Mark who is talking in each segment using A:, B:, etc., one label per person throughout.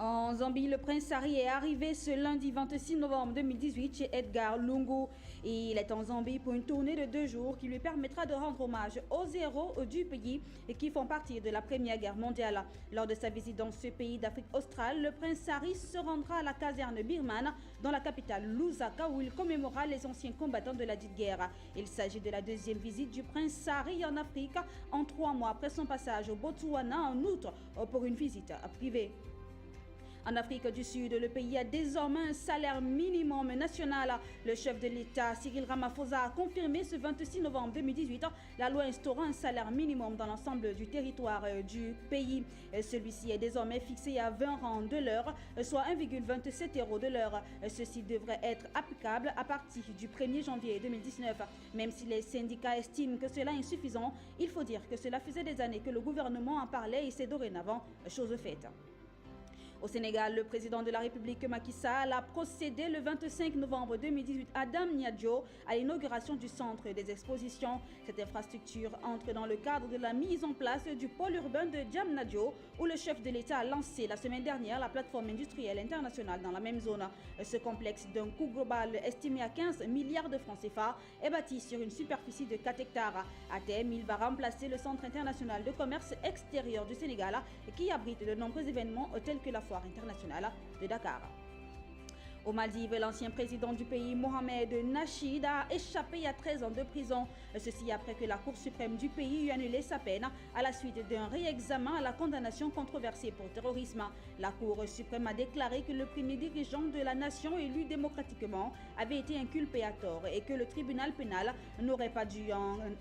A: En Zambie, le prince Harry est arrivé ce lundi 26 novembre 2018 chez Edgar Lungu. Il est en Zambie pour une tournée de 2 jours qui lui permettra de rendre hommage aux héros du pays et qui font partie de la Première Guerre mondiale. Lors de sa visite dans ce pays d'Afrique australe, le prince Harry se rendra à la caserne birmane dans la capitale Lusaka où il commémorera les anciens combattants de la dite guerre. Il s'agit de la deuxième visite du prince Harry en Afrique en 3 mois après son passage au Botswana en août pour une visite privée. En Afrique du Sud, le pays a désormais un salaire minimum national. Le chef de l'État, Cyril Ramaphosa, a confirmé ce 26 novembre 2018 la loi instaurant un salaire minimum dans l'ensemble du territoire du pays. Celui-ci est désormais fixé à 20 rands de l'heure, soit 1,27 € de l'heure. Ceci devrait être applicable à partir du 1er janvier 2019. Même si les syndicats estiment que cela est insuffisant, il faut dire que cela faisait des années que le gouvernement en parlait et c'est dorénavant chose faite. Au Sénégal, le président de la République Macky Sall a procédé le 25 novembre 2018 à Diamniadio à l'inauguration du centre des expositions. Cette infrastructure entre dans le cadre de la mise en place du pôle urbain de Diamniadio où le chef de l'État a lancé la semaine dernière la plateforme industrielle internationale dans la même zone. Ce complexe d'un coût global estimé à 15 milliards de francs CFA est bâti sur une superficie de 4 hectares. À terme, il va remplacer le centre international de commerce extérieur du Sénégal qui abrite de nombreux événements tels que la Foire internationale de Dakar. Aux Maldives, l'ancien président du pays, Mohamed Nasheed, a échappé il y a 13 ans de prison. Ceci après que la Cour suprême du pays eut annulé sa peine à la suite d'un réexamen à la condamnation controversée pour terrorisme. La Cour suprême a déclaré que le premier dirigeant de la nation élu démocratiquement avait été inculpé à tort et que le tribunal pénal n'aurait pas dû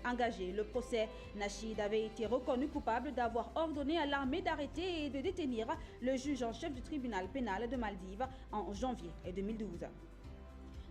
A: engager le procès. Nasheed avait été reconnu coupable d'avoir ordonné à l'armée d'arrêter et de détenir le juge en chef du tribunal pénal de Maldives en janvier 2012.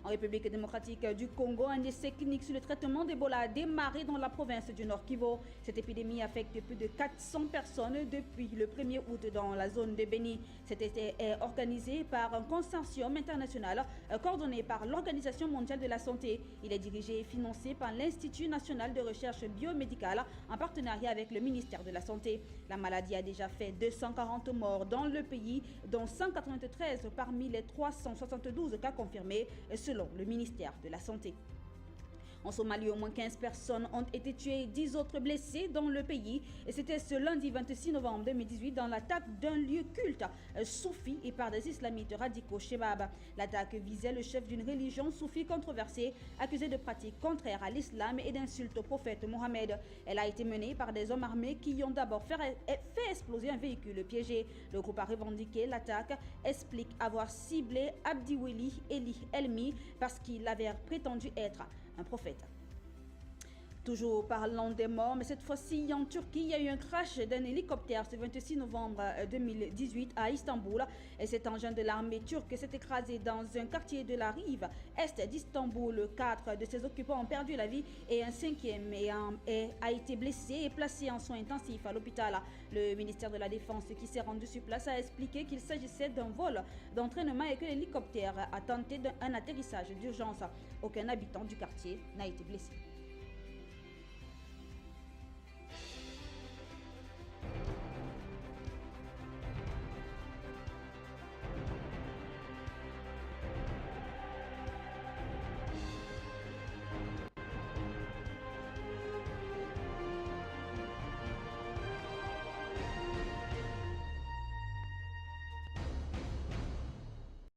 A: En République démocratique du Congo, un essai clinique sur le traitement d'Ebola a démarré dans la province du Nord Kivu. Cette épidémie affecte plus de 400 personnes depuis le 1er août dans la zone de Beni. Cet essai est organisé par un consortium international coordonné par l'Organisation mondiale de la santé. Il est dirigé et financé par l'Institut national de recherche biomédicale en partenariat avec le ministère de la Santé. La maladie a déjà fait 240 morts dans le pays, dont 193 parmi les 372 cas confirmés, selon le ministère de la Santé. En Somalie, au moins 15 personnes ont été tuées et 10 autres blessées dans le pays. Et c'était ce lundi 26 novembre 2018 dans l'attaque d'un lieu culte soufi et par des islamites radicaux Shebab. L'attaque visait le chef d'une religion soufi controversée, accusé de pratiques contraires à l'islam et d'insultes au prophète Mohammed. Elle a été menée par des hommes armés qui ont d'abord fait exploser un véhicule piégé. Le groupe a revendiqué l'attaque, explique avoir ciblé Abdiweli Eli Elmi parce qu'il avait prétendu être un prophète. Toujours parlant des morts, mais cette fois-ci en Turquie, il y a eu un crash d'un hélicoptère ce 26 novembre 2018 à Istanbul. Et cet engin de l'armée turque s'est écrasé dans un quartier de la rive est d'Istanbul. 4 de ses occupants ont perdu la vie et un 5e a été blessé et placé en soins intensifs à l'hôpital. Le ministère de la Défense qui s'est rendu sur place a expliqué qu'il s'agissait d'un vol d'entraînement et que l'hélicoptère a tenté un atterrissage d'urgence. Aucun habitant du quartier n'a été blessé.